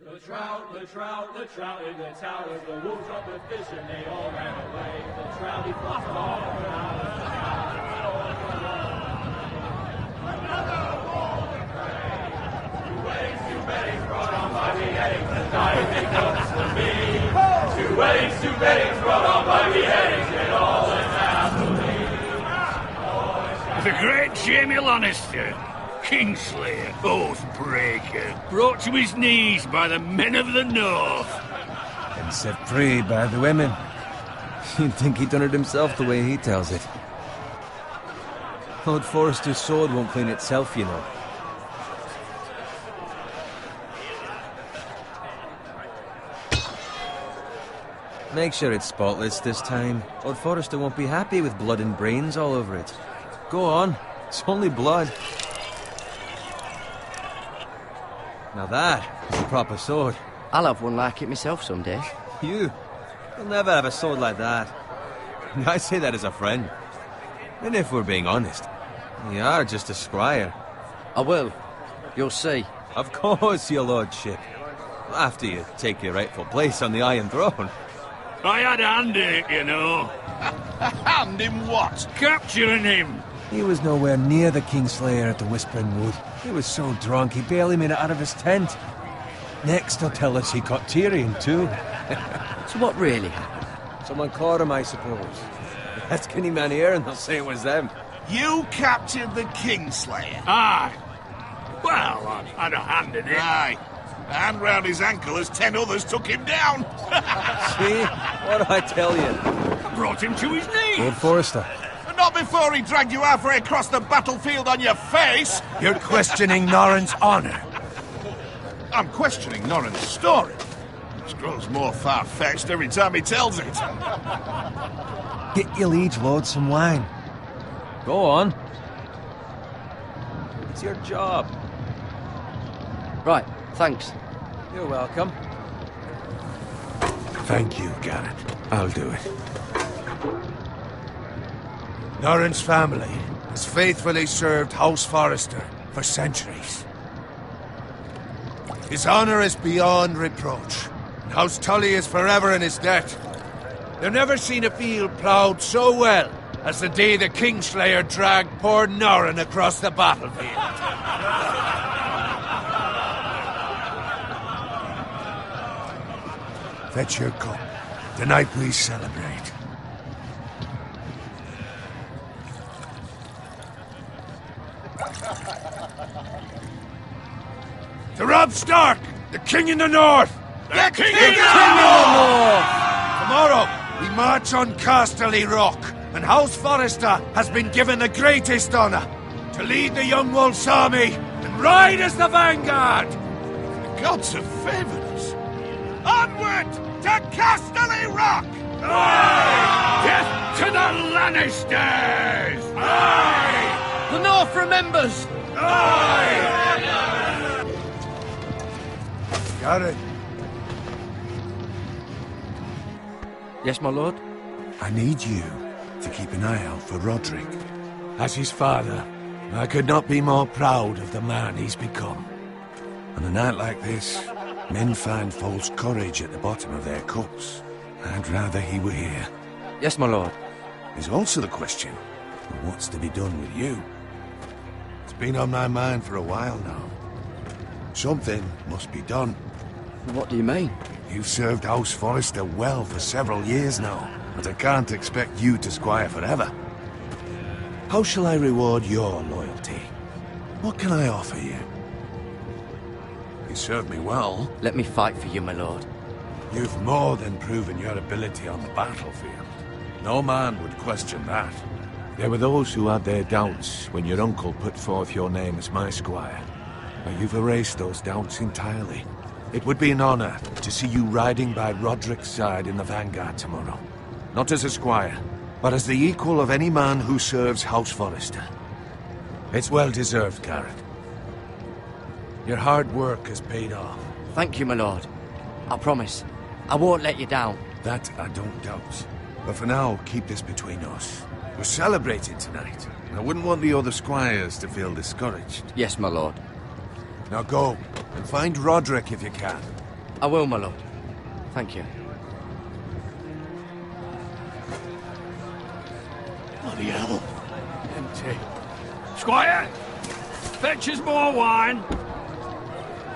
The trout in the towers, the wolves up the fish and they all ran away. The trout, he flopped all around. Another wall to pray. Two weddings brought on by beheadings, and dying comes to me. Two weddings brought on by beheadings, and all is happily. The great Jamie Lannister, Kingslayer, Oathbreaker, brought to his knees by the men of the North. And set free by the women. You'd think he'd done it himself the way he tells it. Lord Forrester's sword won't clean itself, you know. Make sure it's spotless this time. Lord Forrester won't be happy with blood and brains all over it. Go on, it's only blood. Now that is a proper sword. I'll have one like it myself someday. You'll never have a sword like that. I say that as a friend. And if we're being honest, you are just a squire. I will. You'll see. Of course, your lordship. After you take your rightful place on the Iron Throne. I had a hand in it, you know. Hand in what? Capturing him. He was nowhere near the Kingslayer at the Whispering Wood. He was so drunk he barely made it out of his tent. Next he'll tell us he caught Tyrion too. So what really happened? Someone caught him, I suppose. Ask any man here and they'll say it was them. You captured the Kingslayer? Aye. Well, I had a hand in it. Aye. A hand round his ankle as 10 others took him down. See? What did I tell you? I brought him to his knees. Lord Forrester. Not before he dragged you halfway across the battlefield on your face. You're questioning Norrin's honor. I'm questioning Norrin's story. Which grows more far-fetched every time he tells it. Get your liege lord some wine. Go on. It's your job. Right, thanks. You're welcome. Thank you, Garrett. I'll do it. Norrin's family has faithfully served House Forrester for centuries. His honor is beyond reproach. And House Tully is forever in his debt. They've never seen a field ploughed so well as the day the Kingslayer dragged poor Norrin across the battlefield. Fetch your cup. Tonight we celebrate. To Robb Stark, the King in the North! The King in the North! Tomorrow, we march on Casterly Rock, and House Forrester has been given the greatest honor to lead the Young Wolf's army and ride as the vanguard! The gods have favored us. Onward to Casterly Rock! Aye! Death to the Lannisters! Aye! The North remembers! Aye! Garrett, Yes, my lord? I need you to keep an eye out for Roderick. As his father, I could not be more proud of the man he's become. On a night like this, men find false courage at the bottom of their cups. I'd rather he were here. Yes, my lord. There's also the question of what's to be done with you. It's been on my mind for a while now. Something must be done. What do you mean? You've served House Forrester well for several years now, but I can't expect you to squire forever. How shall I reward your loyalty? What can I offer you? You served me well. Let me fight for you, my lord. You've more than proven your ability on the battlefield. No man would question that. There were those who had their doubts when your uncle put forth your name as my squire. But you've erased those doubts entirely. It would be an honor to see you riding by Roderick's side in the vanguard tomorrow. Not as a squire, but as the equal of any man who serves House Forrester. It's well deserved, Garrett. Your hard work has paid off. Thank you, my lord. I promise. I won't let you down. That I don't doubt. But for now, keep this between us. We're celebrating tonight. I wouldn't want the other squires to feel discouraged. Yes, my lord. Now go, and find Roderick if you can. I will, my lord. Thank you. Bloody hell. Empty. Squire! Fetch us more wine.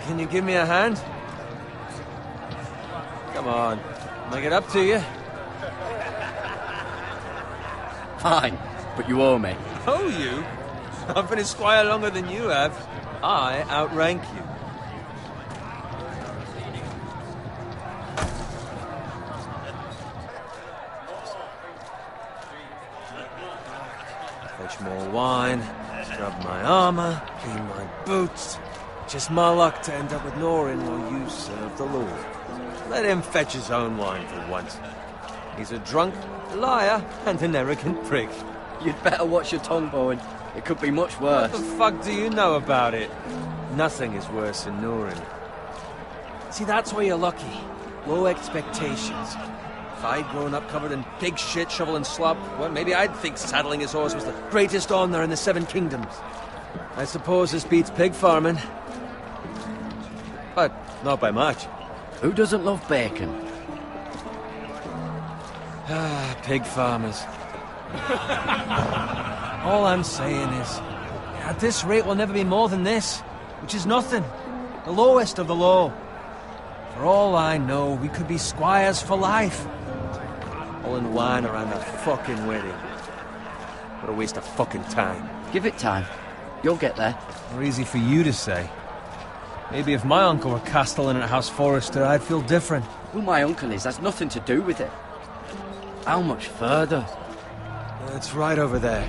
Can you give me a hand? Come on. Make it up to you. Fine, but you owe me. Oh, you? I've been a squire longer than you have. I outrank you. Fetch more wine, scrub my armor, clean my boots. Just my luck to end up with Norin while you serve the Lord. Let him fetch his own wine for once. He's a drunk, a liar, and an arrogant prick. You'd better watch your tongue, Bowen. It could be much worse. What the fuck do you know about it? Nothing is worse than Norin. See, that's where you're lucky. Low expectations. If I'd grown up covered in pig shit, shovel and slop, well, maybe I'd think saddling his horse was the greatest honor in the Seven Kingdoms. I suppose this beats pig farming. But not by much. Who doesn't love bacon? Ah, pig farmers. All I'm saying is, at this rate we'll never be more than this, which is nothing. The lowest of the low. For all I know, we could be squires for life. All in wine around a fucking wedding. What a waste of fucking time. Give it time. You'll get there. More easy for you to say. Maybe if my uncle were castellan at House Forrester, I'd feel different. Who my uncle is has nothing to do with it. How much further? It's right over there.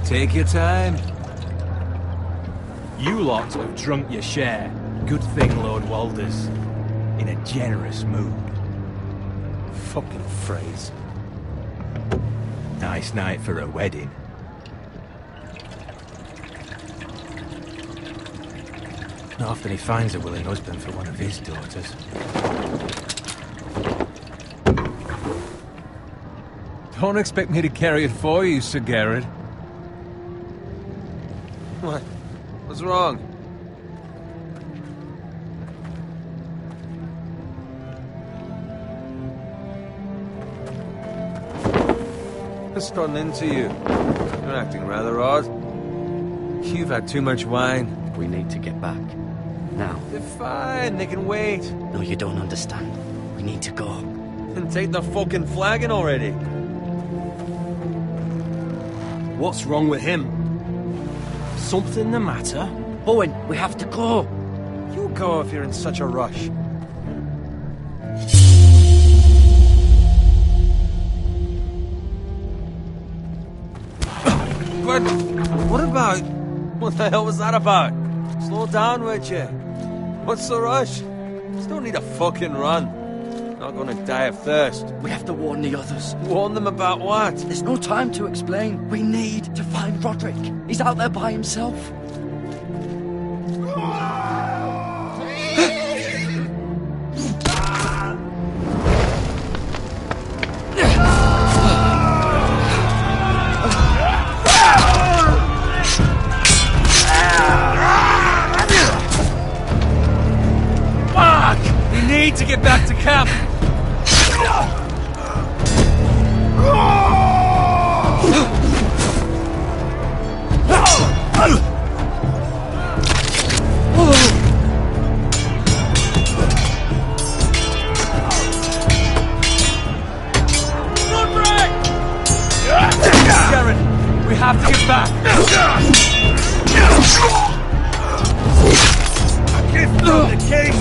Take your time. You lot have drunk your share. Good thing Lord Walder's in a generous mood. Fucking phrase. Nice night for a wedding. Not often he finds a willing husband for one of his daughters. Don't expect me to carry it for you, Sir Garrett. What? What's wrong? What's gotten into you? You're acting rather odd. You've had too much wine. We need to get back. Now. They're fine, they can wait. No, you don't understand. We need to go. Then take the fucking flagon already. What's wrong with him? Something the matter? Owen, we have to go. You go if you're in such a rush. But what about... What the hell was that about? Slow down, would you? What's the rush? Just don't need a fucking run. Not gonna die of thirst. We have to warn the others. Warn them about what? There's no time to explain. We need to find Roderick. He's out there by himself. We need to get back to camp. Garen, we have to get back. A gift from the king!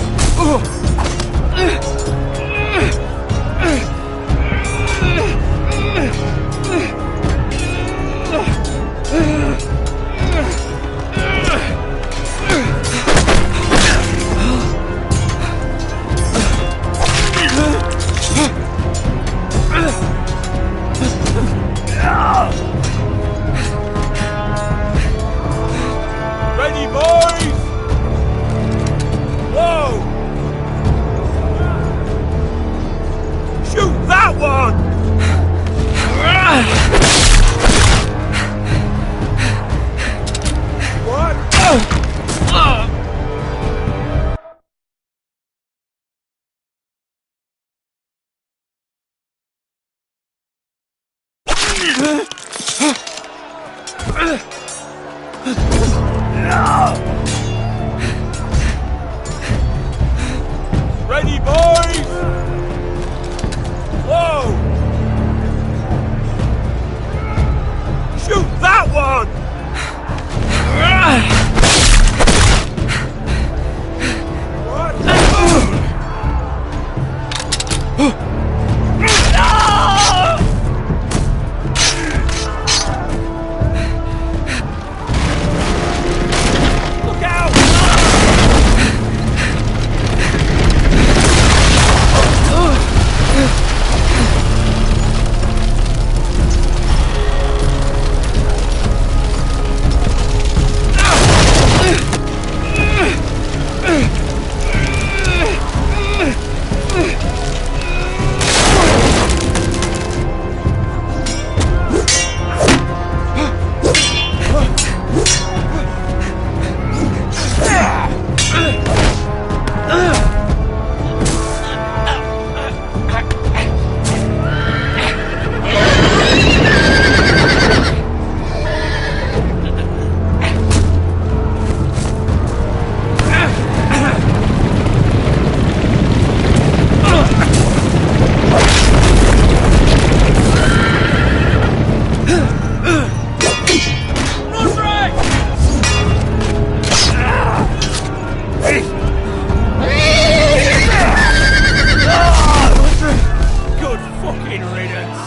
Ready, boys! Whoa! Ready, boys! Whoa! Shoot that one! Look out! Good fucking riddance!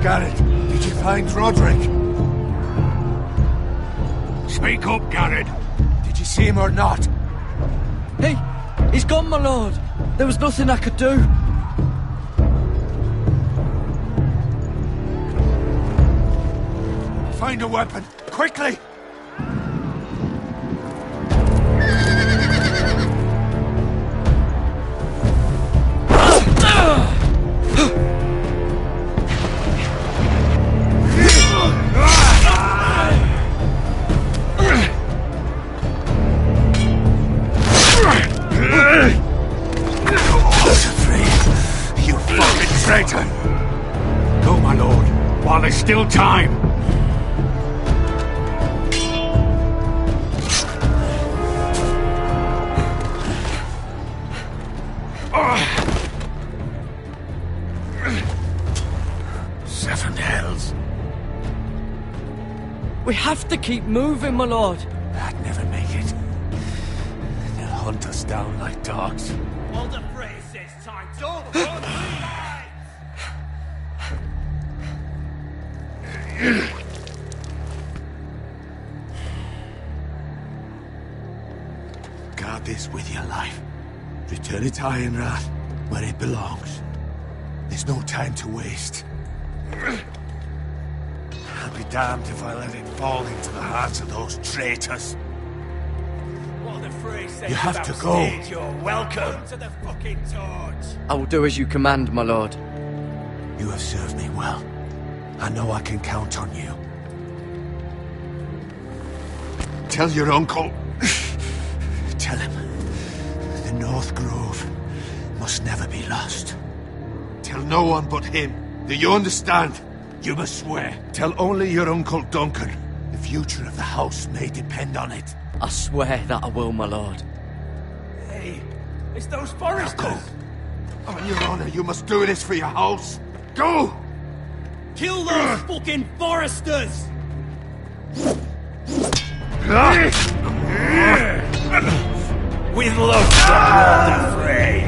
Garrett, did you find Roderick? Speak up, Garrett. Did you see him or not? Hey, he's gone, my lord. There was nothing I could do. Find a weapon, quickly! You fucking traitor! Go, my lord, while there's still time. Seven hells. We have to keep moving, my lord. I'd never make it. They'll hunt us down like dogs. Well, the phrase says time. Don't run, Guard this with your life. Return it to Ironrath, where it belongs. There's no time to waste. I'll be damned if I let it fall into the hands of those traitors. Well, the phrase says You have about to go. stage, you're welcome to the fucking torch. I will do as you command, my lord. You have served me well. I know I can count on you. Tell your uncle. Tell him. The North Grove must never be lost. Tell no one but him. Do you understand? You must swear. Tell only your Uncle Duncan. The future of the house may depend on it. I swear that I will, my lord. Hey, it's those foresters. Go. On your honor, you must do this for your house. Go! Kill those fucking foresters! With love from Lord the Frey.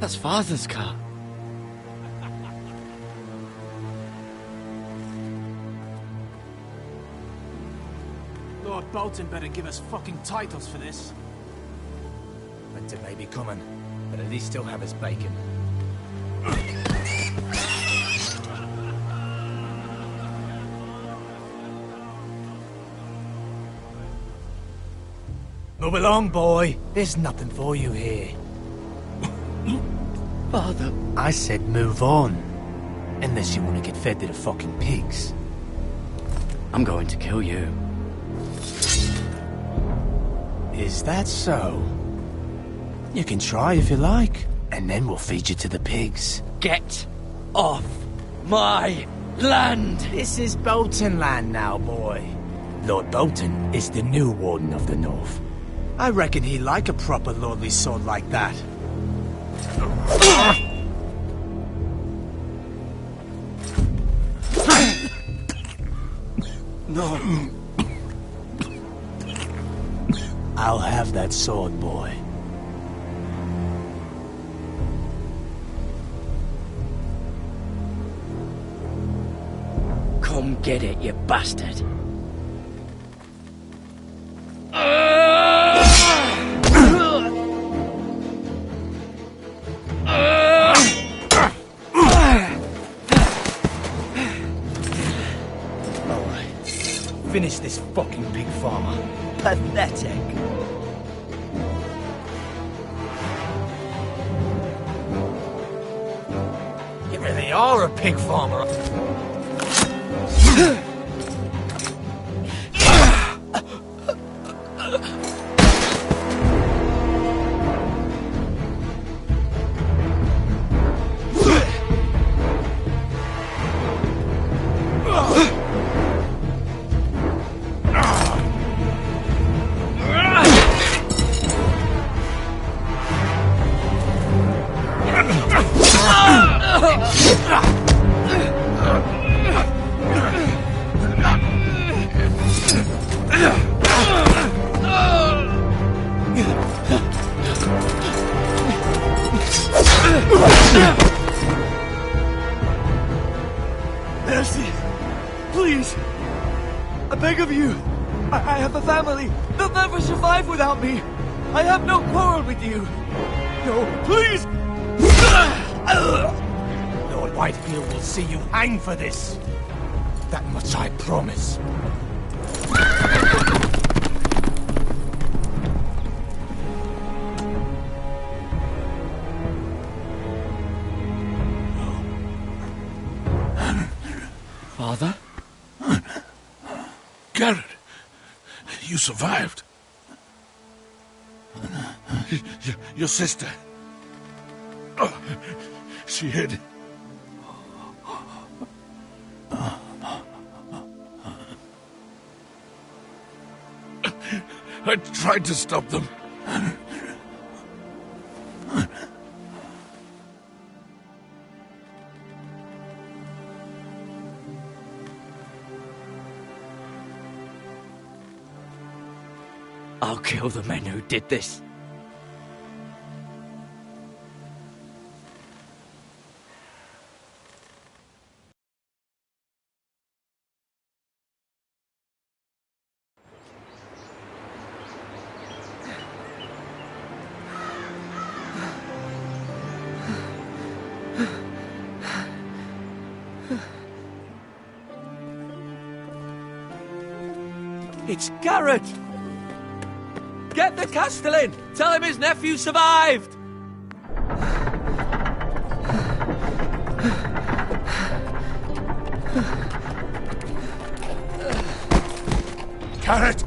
That's Father's car. Lord Bolton better give us fucking titles for this. Winter may be coming, but at least still have his bacon. Move along, boy. There's nothing for you here. Father, I said move on. Unless you want to get fed to the fucking pigs. I'm going to kill you. Is that so? You can try if you like, and then we'll feed you to the pigs. Get off my land! This is Bolton land now, boy. Lord Bolton is the new Warden of the North. I reckon he'd like a proper lordly sword like that. No. I'll have that sword, boy. Come get it, you bastard. Finish this fucking pig farmer. Pathetic. You really are a pig farmer. Mercy! Please! I beg of you! I have a family! They'll never survive without me! I have no quarrel with you! No, please! Lord Whitefield will see you hang for this. That much I promise. Father? Garrett, you survived. Your sister. Oh, she hid. I tried to stop them. I'll kill the men who did this. It's Garrett! Get the Castellan! Tell him his nephew survived! Garrett!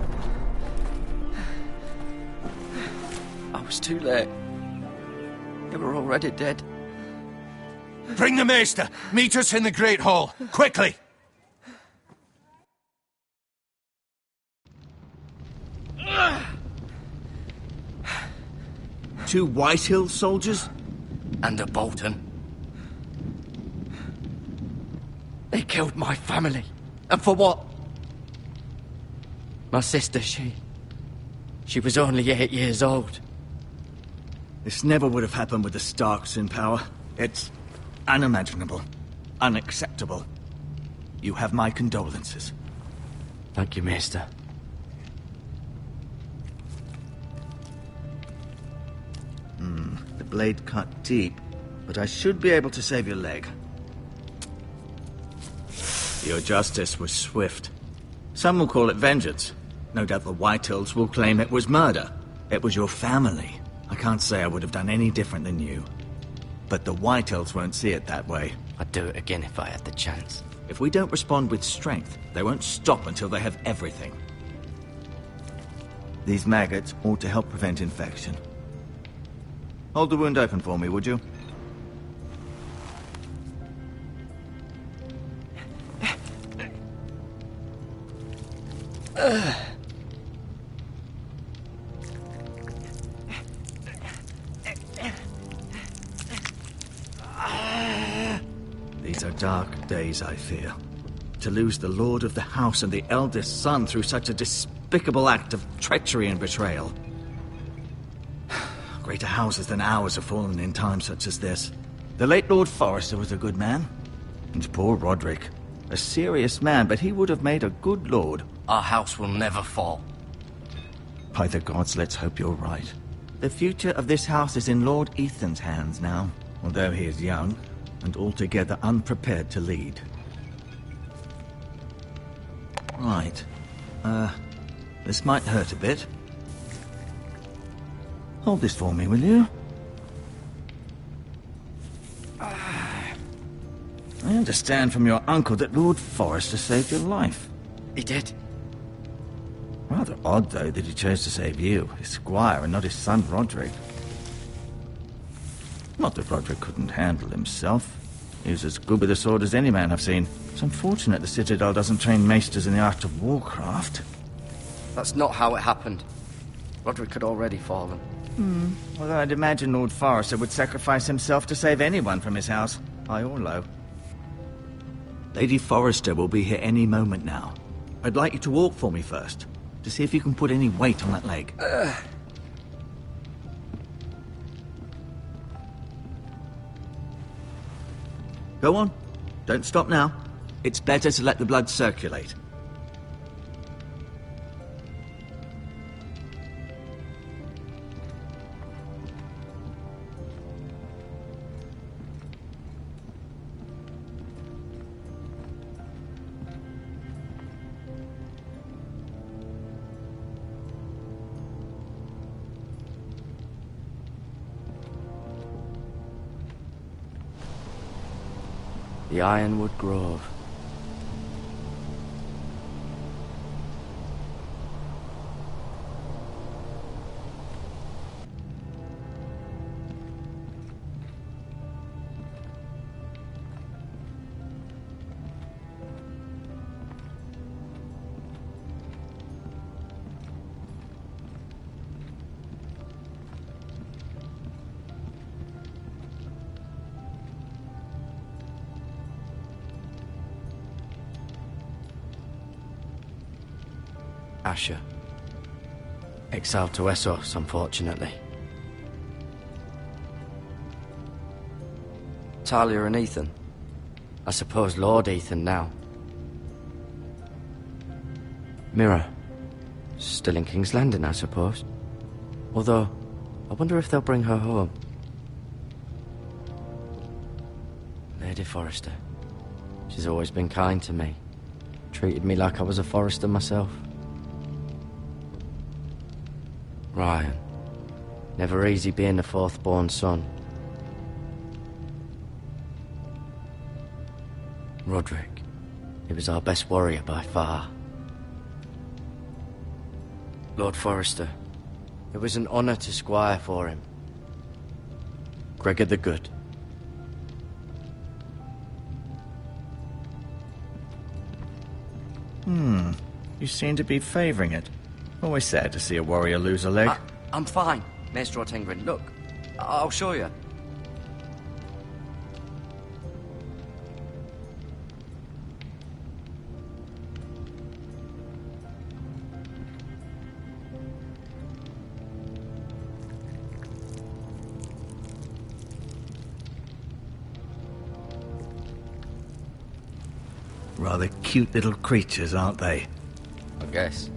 I was too late. They were already dead. Bring the Maester! Meet us in the Great Hall! Quickly! Two Whitehill soldiers? And a Bolton. They killed my family. And for what? My sister, she was only 8 years old. This never would have happened with the Starks in power. It's unimaginable. Unacceptable. You have my condolences. Thank you, Maester. The blade cut deep, but I should be able to save your leg. Your justice was swift. Some will call it vengeance. No doubt the Whitehills will claim it was murder. It was your family. I can't say I would have done any different than you. But the Whitehills won't see it that way. I'd do it again if I had the chance. If we don't respond with strength, they won't stop until they have everything. These maggots ought to help prevent infection. Hold the wound open for me, would you? These are dark days, I fear. To lose the lord of the house and the eldest son through such a despicable act of treachery and betrayal. Greater houses than ours have fallen in times such as this. The late Lord Forrester was a good man. And poor Roderick. A serious man, but he would have made a good lord. Our house will never fall. By the gods, let's hope you're right. The future of this house is in Lord Ethan's hands now, although he is young and altogether unprepared to lead. Right. This might hurt a bit. Hold this for me, will you? I understand from your uncle that Lord Forrester saved your life. He did. Rather odd, though, that he chose to save you, his squire, and not his son Roderick. Not that Roderick couldn't handle himself. He was as good with a sword as any man I've seen. It's unfortunate the Citadel doesn't train maesters in the art of warcraft. That's not how it happened. Roderick had already fallen. Although I'd imagine Lord Forrester would sacrifice himself to save anyone from his house, high or low. Lady Forrester will be here any moment now. I'd like you to walk for me first, to see if you can put any weight on that leg. Go on. Don't stop now. It's better to let the blood circulate. The Ironwood Grove. Asher. Exiled to Essos, unfortunately. Talia and Ethan. I suppose Lord Ethan now. Mira. Still in King's Landing, I suppose. Although, I wonder if they'll bring her home. Lady Forrester. She's always been kind to me. Treated me like I was a Forrester myself. Ryan. Never easy being the fourth-born son. Roderick. He was our best warrior by far. Lord Forrester. It was an honor to squire for him. Gregor the Good. You seem to be favoring it. Always sad to see a warrior lose a leg. I'm fine, Maester Ortengrin. Look, I'll show you. rather cute little creatures, aren't they? I guess.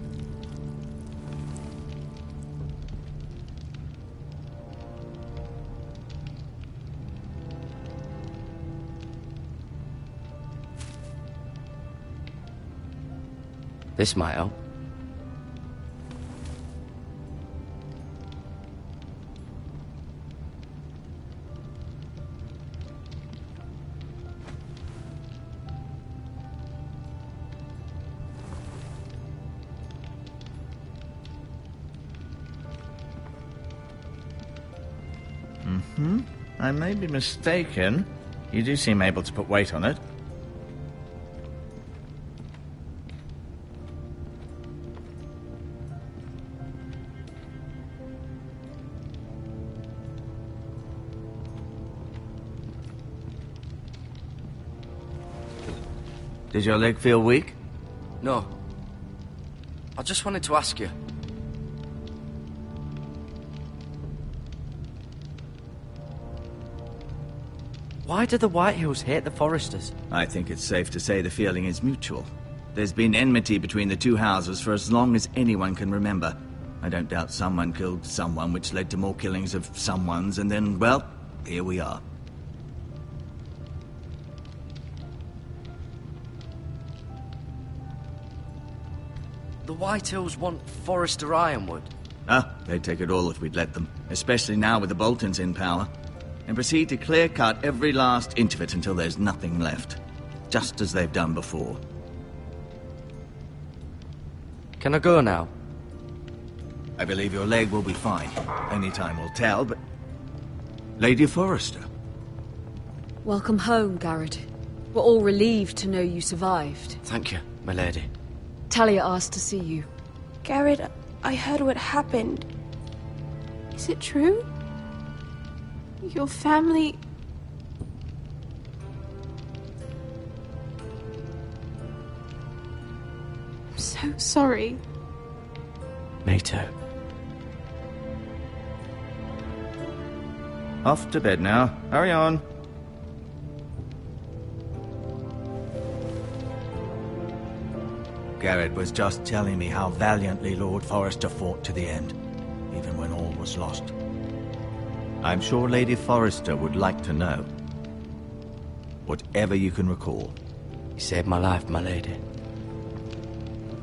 This might help. I may be mistaken. You do seem able to put weight on it. Does your leg feel weak? No. I just wanted to ask you. Why do the Whitehills hate the Foresters? I think it's safe to say the feeling is mutual. There's been enmity between the two houses for as long as anyone can remember. I don't doubt someone killed someone, which led to more killings of someones, and then, well, here we are. The Whitehills want Forester Ironwood. They'd take it all if we'd let them, especially now with the Boltons in power. And proceed to clear-cut every last inch of it until there's nothing left. Just as they've done before. Can I go now? I believe your leg will be fine. Only time will tell, but... Lady Forrester. Welcome home, Garrett. We're all relieved to know you survived. Thank you, my lady. Talia asked to see you. Garrett, I heard what happened. Is it true? Your family... I'm so sorry. Me too. Off to bed now. Hurry on. Garrett was just telling me how valiantly Lord Forrester fought to the end, even when all was lost. I'm sure Lady Forrester would like to know. Whatever you can recall. You saved my life, my lady.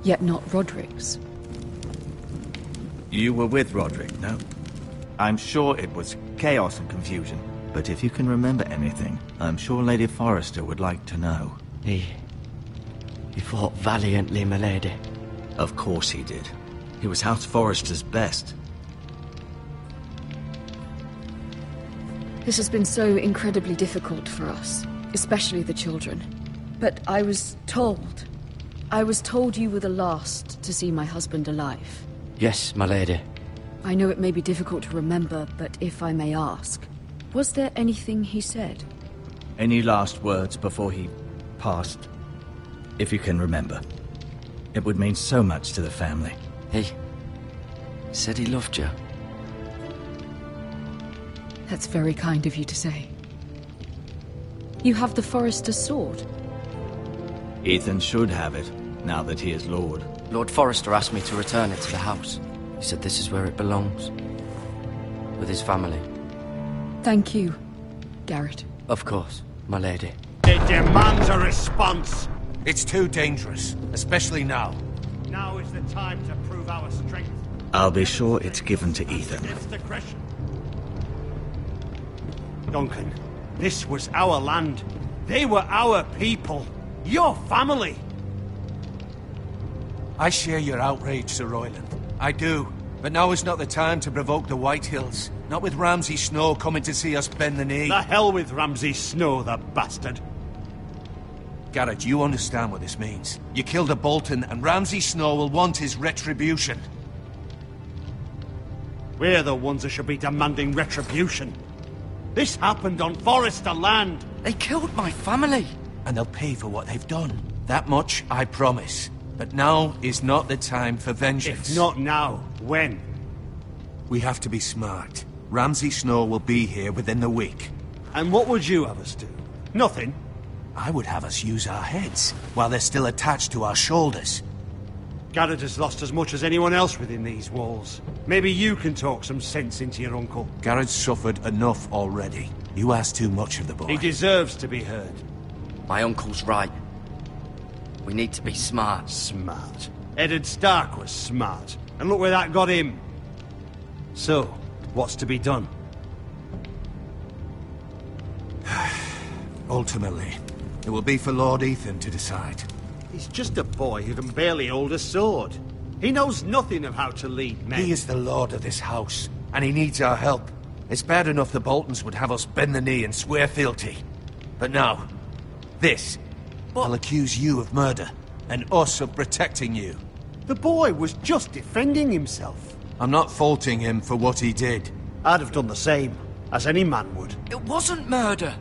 Yet not Roderick's. You were with Roderick, no? I'm sure it was chaos and confusion. But if you can remember anything, I'm sure Lady Forrester would like to know. He fought valiantly, my lady. Of course he did. He was House Forrester's best. This has been so incredibly difficult for us, especially the children. But I was told you were the last to see my husband alive. Yes, my lady. I know it may be difficult to remember, but if I may ask, was there anything he said? Any last words before he passed? If you can remember. It would mean so much to the family. He said he loved you. That's very kind of you to say. You have the Forester's sword. Ethan should have it, now that he is Lord. Lord Forrester asked me to return it to the house. He said this is where it belongs. With his family. Thank you, Garrett. Of course, my lady. It demands a response. It's too dangerous, especially now. Now is the time to prove our strength. I'll be sure it's given to Ethan. Duncan, this was our land. They were our people. Your family. I share your outrage, Sir Royland. I do. But now is not the time to provoke the Whitehills. Not with Ramsay Snow coming to see us bend the knee. The hell with Ramsay Snow, the bastard. Garrett, you understand what this means. You killed a Bolton, and Ramsay Snow will want his retribution. We're the ones that should be demanding retribution. This happened on Forester land. They killed my family. And they'll pay for what they've done. That much, I promise. But now is not the time for vengeance. If not now, when? We have to be smart. Ramsay Snow will be here within the week. And what would you have us do? Nothing? I would have us use our heads, while they're still attached to our shoulders. Garrett has lost as much as anyone else within these walls. Maybe you can talk some sense into your uncle. Garrett's suffered enough already. You ask too much of the boy. He deserves to be heard. My uncle's right. We need to be smart. Smart. Eddard Stark was smart. And look where that got him. So, what's to be done? Ultimately, it will be for Lord Ethan to decide. He's just a boy who can barely hold a sword. He knows nothing of how to lead men. He is the lord of this house, and he needs our help. It's bad enough the Boltons would have us bend the knee and swear fealty. But now, this. I'll accuse you of murder, and us of protecting you. The boy was just defending himself. I'm not faulting him for what he did. I'd have done the same, as any man would. It wasn't murder.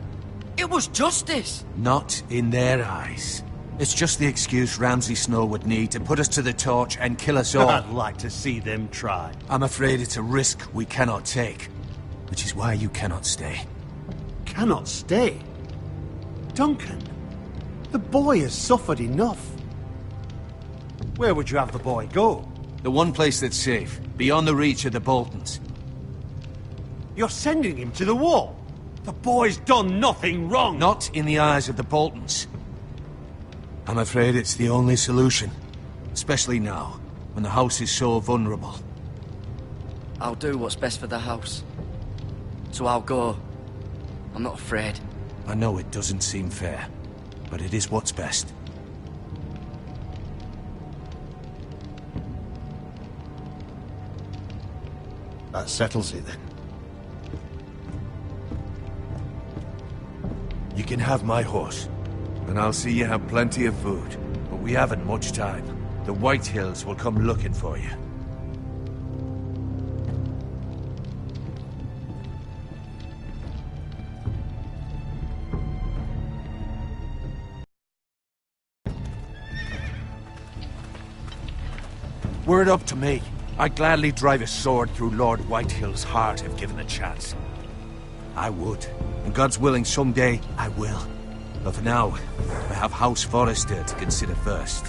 It was justice. Not in their eyes. It's just the excuse Ramsay Snow would need to put us to the torch and kill us all. I'd like to see them try. I'm afraid it's a risk we cannot take, which is why you cannot stay. Cannot stay? Duncan, the boy has suffered enough. Where would you have the boy go? The one place that's safe, beyond the reach of the Boltons. You're sending him to the wall? The boy's done nothing wrong! Not in the eyes of the Boltons. I'm afraid it's the only solution. Especially now, when the house is so vulnerable. I'll do what's best for the house. So I'll go. I'm not afraid. I know it doesn't seem fair, but it is what's best. That settles it then. You can have my horse, and I'll see you have plenty of food. But we haven't much time. The White Hills will come looking for you. Were it up to me, I'd gladly drive a sword through Lord Whitehill's heart if given a chance. I would. And God's willing, someday I will. But for now, I have House Forrester to consider first.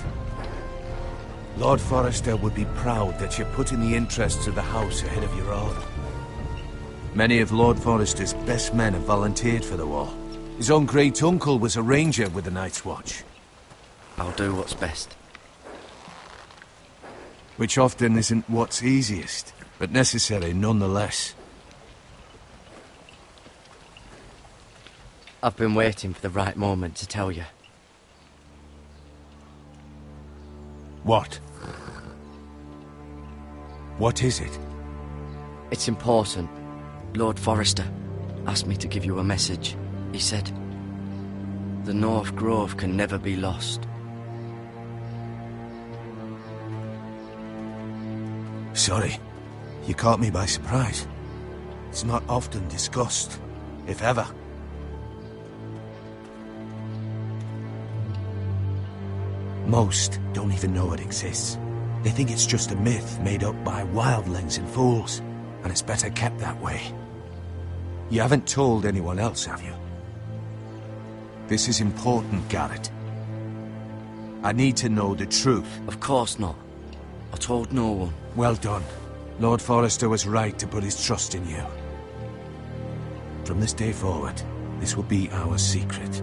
Lord Forrester would be proud that you're putting the interests of the house ahead of your own. Many of Lord Forrester's best men have volunteered for the war. His own great-uncle was a ranger with the Night's Watch. I'll do what's best. Which often isn't what's easiest, but necessary nonetheless. I've been waiting for the right moment to tell you. What? What is it? It's important. Lord Forrester asked me to give you a message. He said, the North Grove can never be lost. Sorry. You caught me by surprise. It's not often discussed, if ever. Most don't even know it exists. They think it's just a myth made up by wildlings and fools, and it's better kept that way. You haven't told anyone else, have you? This is important, Garrett. I need to know the truth. Of course not. I told no one. Well done. Lord Forrester was right to put his trust in you. From this day forward, this will be our secret.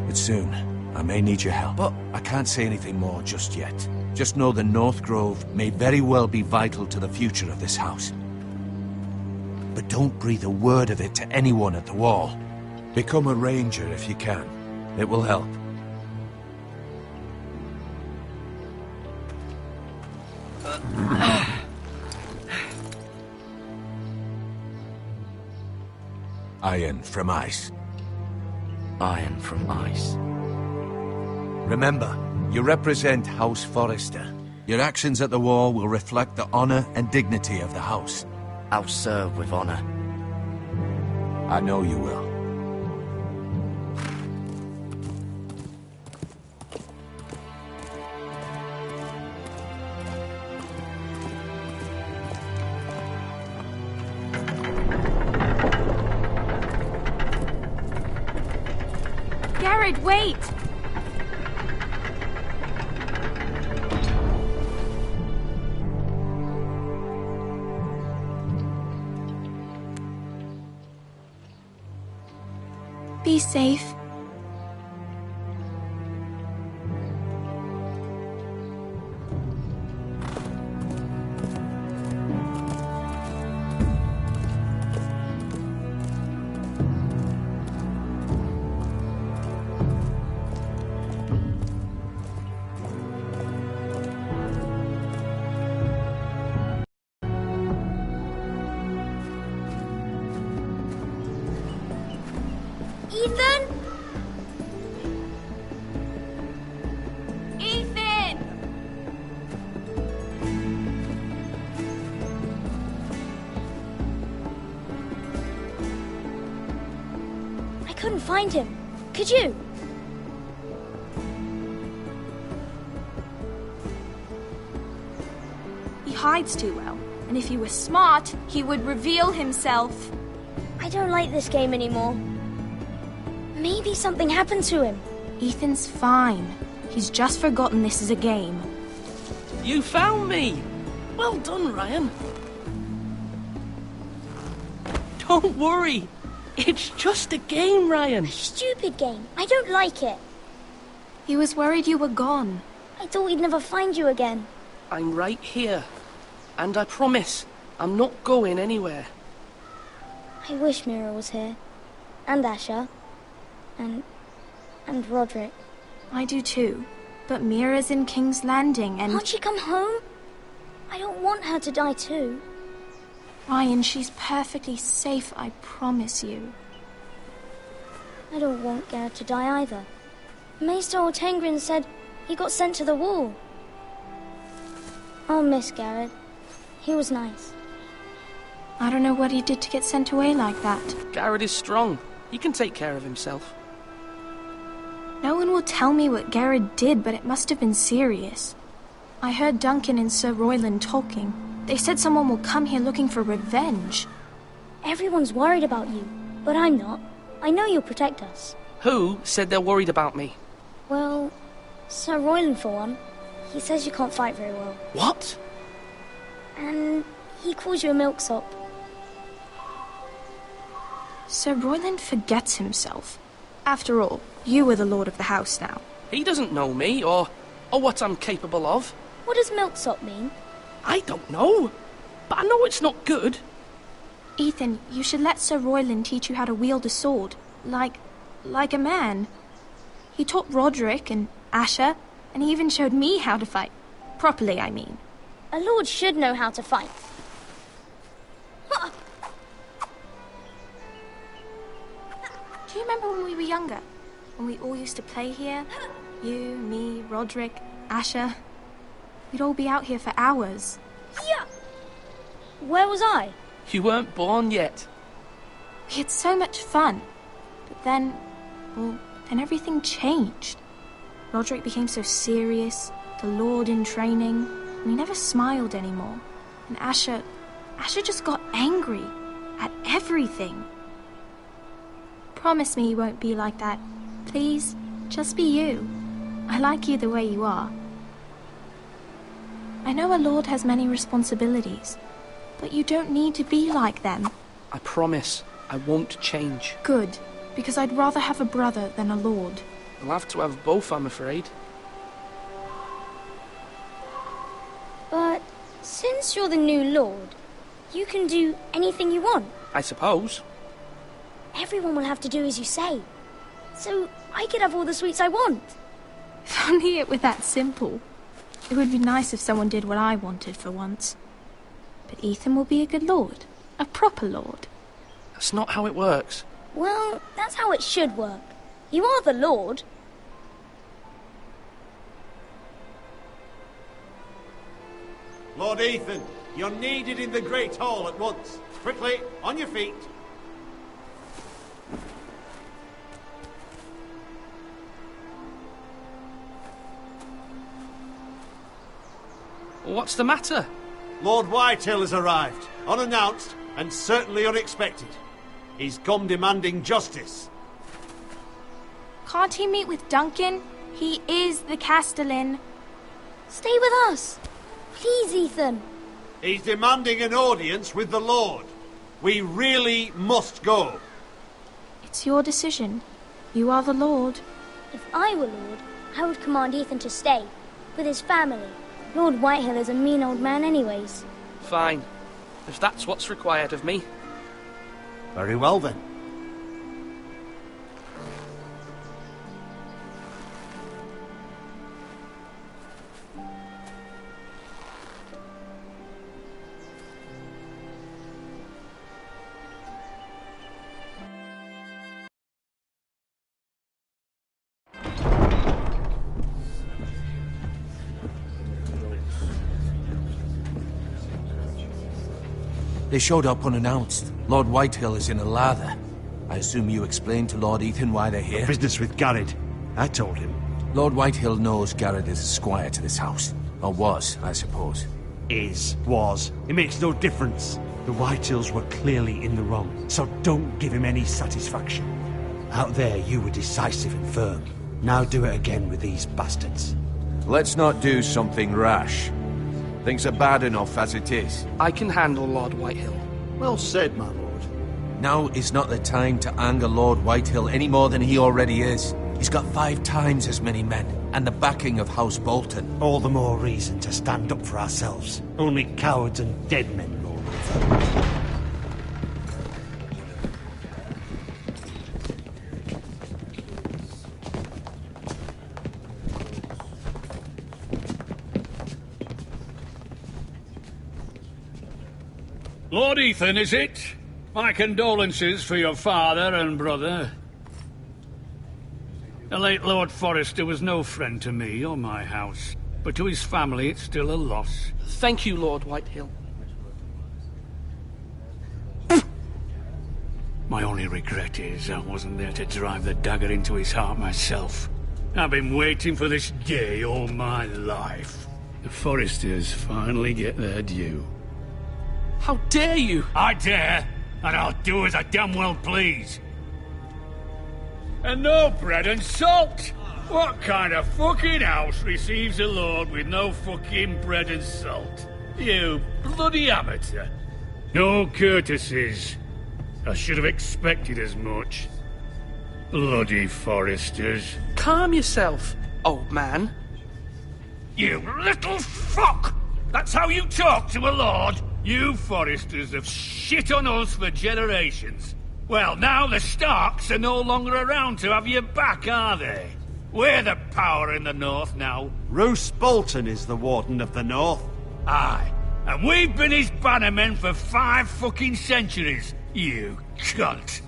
But soon, I may need your help. But I can't say anything more just yet. Just know the North Grove may very well be vital to the future of this house. But don't breathe a word of it to anyone at the wall. Become a ranger if you can. It will help. Iron from ice. Iron from ice. Remember, you represent House Forrester. Your actions at the war will reflect the honor and dignity of the house. I'll serve with honor. I know you will. Garrett, wait! Be safe. Ethan? Ethan! I couldn't find him. Could you? He hides too well, and if he were smart, he would reveal himself. I don't like this game anymore. Maybe something happened to him. Ethan's fine. He's just forgotten this is a game. You found me! Well done, Ryan. Don't worry. It's just a game, Ryan. A stupid game. I don't like it. He was worried you were gone. I thought we'd never find you again. I'm right here. And I promise, I'm not going anywhere. I wish Mira was here. And Asher. And Roderick. I do too. But Mira's in King's Landing and... Can't she come home? I don't want her to die too. Ryan, she's perfectly safe, I promise you. I don't want Garrett to die either. Maester Ortengrin said he got sent to the wall. I'll miss Garrett. He was nice. I don't know what he did to get sent away like that. Garrett is strong. He can take care of himself. No one will tell me what Garrett did, but it must have been serious. I heard Duncan and Sir Royland talking. They said someone will come here looking for revenge. Everyone's worried about you, but I'm not. I know you'll protect us. Who said they're worried about me? Well, Sir Royland for one. He says you can't fight very well. What? And he calls you a milksop. Sir Royland forgets himself. After all, you are the lord of the house now. He doesn't know me, or what I'm capable of. What does milksop mean? I don't know, but I know it's not good. Ethan, you should let Sir Royland teach you how to wield a sword, like a man. He taught Roderick and Asher, and he even showed me how to fight. Properly, I mean. A lord should know how to fight. Do you remember when we were younger? When we all used to play here? You, me, Roderick, Asher. We'd all be out here for hours. Yeah. Where was I? You weren't born yet. We had so much fun. But then everything changed. Roderick became so serious, the Lord in training, and he never smiled anymore. And Asher just got angry at everything. Promise me you won't be like that. Please, just be you. I like you the way you are. I know a lord has many responsibilities, but you don't need to be like them. I promise I won't change. Good, because I'd rather have a brother than a lord. I'll have to have both, I'm afraid. But since you're the new lord, you can do anything you want. I suppose. Everyone will have to do as you say. So I could have all the sweets I want. If only it were that simple. It would be nice if someone did what I wanted for once. But Ethan will be a good lord. A proper lord. That's not how it works. Well, that's how it should work. You are the lord. Lord Ethan, you're needed in the Great Hall at once. Quickly, on your feet. What's the matter? Lord Whitehill has arrived, unannounced and certainly unexpected. He's come demanding justice. Can't he meet with Duncan? He is the Castellan. Stay with us. Please, Ethan. He's demanding an audience with the Lord. We really must go. It's your decision. You are the Lord. If I were Lord, I would command Ethan to stay, with his family. Lord Whitehill is a mean old man anyways. Fine. If that's what's required of me. Very well then. They showed up unannounced. Lord Whitehill is in a lather. I assume you explained to Lord Ethan why they're here? Business with Garrett. I told him. Lord Whitehill knows Garrett is a squire to this house. Or was, I suppose. Was. It makes no difference. The Whitehills were clearly in the wrong, so don't give him any satisfaction. Out there, you were decisive and firm. Now do it again with these bastards. Let's not do something rash. Things are bad enough as it is. I can handle Lord Whitehill. Well said, my lord. Now is not the time to anger Lord Whitehill any more than he already is. He's got 5 times as many men, and the backing of House Bolton. All the more reason to stand up for ourselves. Only cowards and dead men rule over. Lord Ethan, is it? My condolences for your father and brother. The late Lord Forrester was no friend to me or my house, but to his family it's still a loss. Thank you, Lord Whitehill. My only regret is I wasn't there to drive the dagger into his heart myself. I've been waiting for this day all my life. The Forresters finally get their due. How dare you! I dare, and I'll do as I damn well please. And no bread and salt! What kind of fucking house receives a lord with no fucking bread and salt? You bloody amateur. No courtesies. I should have expected as much. Bloody Forresters. Calm yourself, old man. You little fuck! That's how you talk to a lord? You Forresters have shit on us for generations. Well, now the Starks are no longer around to have your back, are they? We're the power in the north now. Roose Bolton is the Warden of the North. Aye, and we've been his bannermen for 5 fucking centuries, you cunt.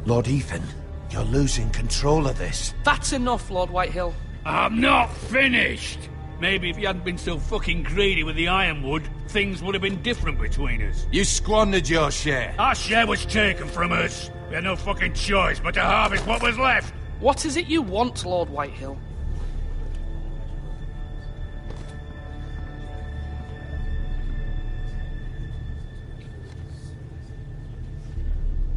Lord Ethan, you're losing control of this. That's enough, Lord Whitehill. I'm not finished. Maybe if you hadn't been so fucking greedy with the ironwood, things would have been different between us. You squandered your share. Our share was taken from us. We had no fucking choice but to harvest what was left. What is it you want, Lord Whitehill?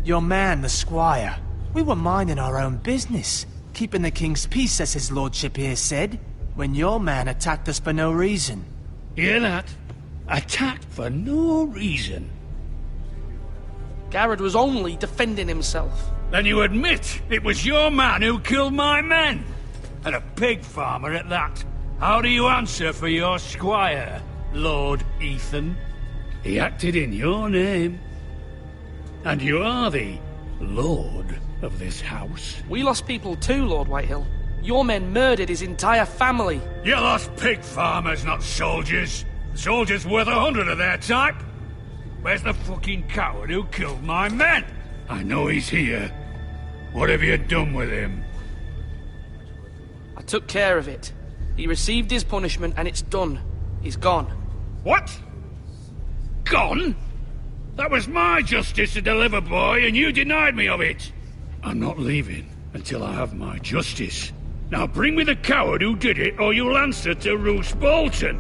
Your man, the squire. We were minding our own business, keeping the king's peace, as his lordship here said, when your man attacked us for no reason. Hear that? Attacked for no reason. Garrett was only defending himself. Then you admit it was your man who killed my men? And a pig farmer at that. How do you answer for your squire, Lord Ethan? He acted in your name. And you are the lord of this house. We lost people too, Lord Whitehill. Your men murdered his entire family. You lost pig farmers, not soldiers. Soldiers worth 100 of their type. Where's the fucking coward who killed my men? I know he's here. What have you done with him? I took care of it. He received his punishment and it's done. He's gone. What? Gone? That was my justice to deliver, boy, and you denied me of it. I'm not leaving until I have my justice. Now bring me the coward who did it, or you'll answer to Roose Bolton.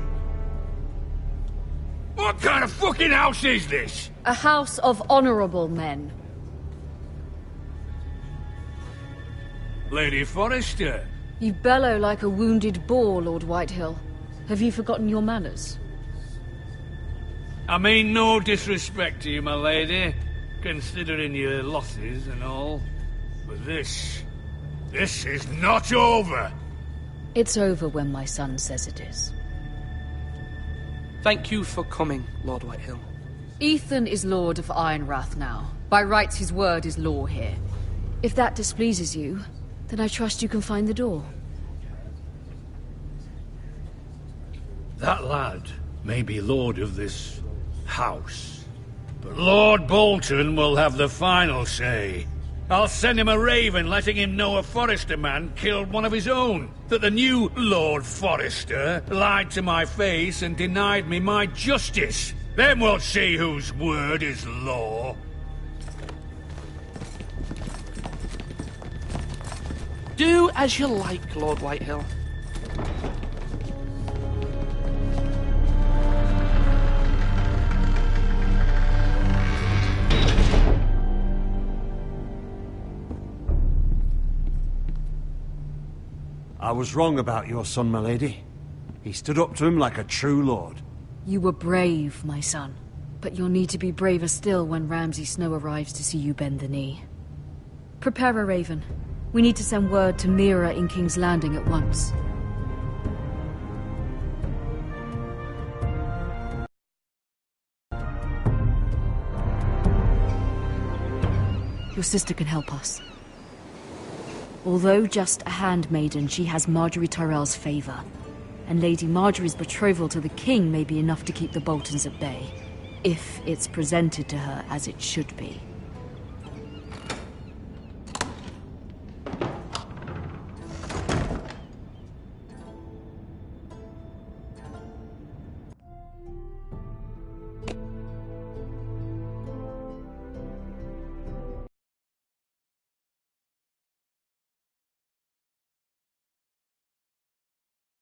What kind of fucking house is this? A house of honorable men. Lady Forrester. You bellow like a wounded boar, Lord Whitehill. Have you forgotten your manners? I mean no disrespect to you, my lady, considering your losses and all. But this is not over. It's over when my son says it is. Thank you for coming, Lord Whitehill. Ethan is Lord of Ironrath now. By rights, his word is law here. If that displeases you, then I trust you can find the door. That lad may be lord of this house, but Lord Bolton will have the final say. I'll send him a raven letting him know a Forrester man killed one of his own, that the new Lord Forrester lied to my face and denied me my justice. Then we'll see whose word is law. Do as you like, Lord Whitehill. I was wrong about your son, my lady. He stood up to him like a true lord. You were brave, my son. But you'll need to be braver still when Ramsay Snow arrives to see you bend the knee. Prepare a raven. We need to send word to Mira in King's Landing at once. Your sister can help us. Although just a handmaiden, she has Marjorie Tyrell's favor. And Lady Marjorie's betrothal to the king may be enough to keep the Boltons at bay. If it's presented to her as it should be.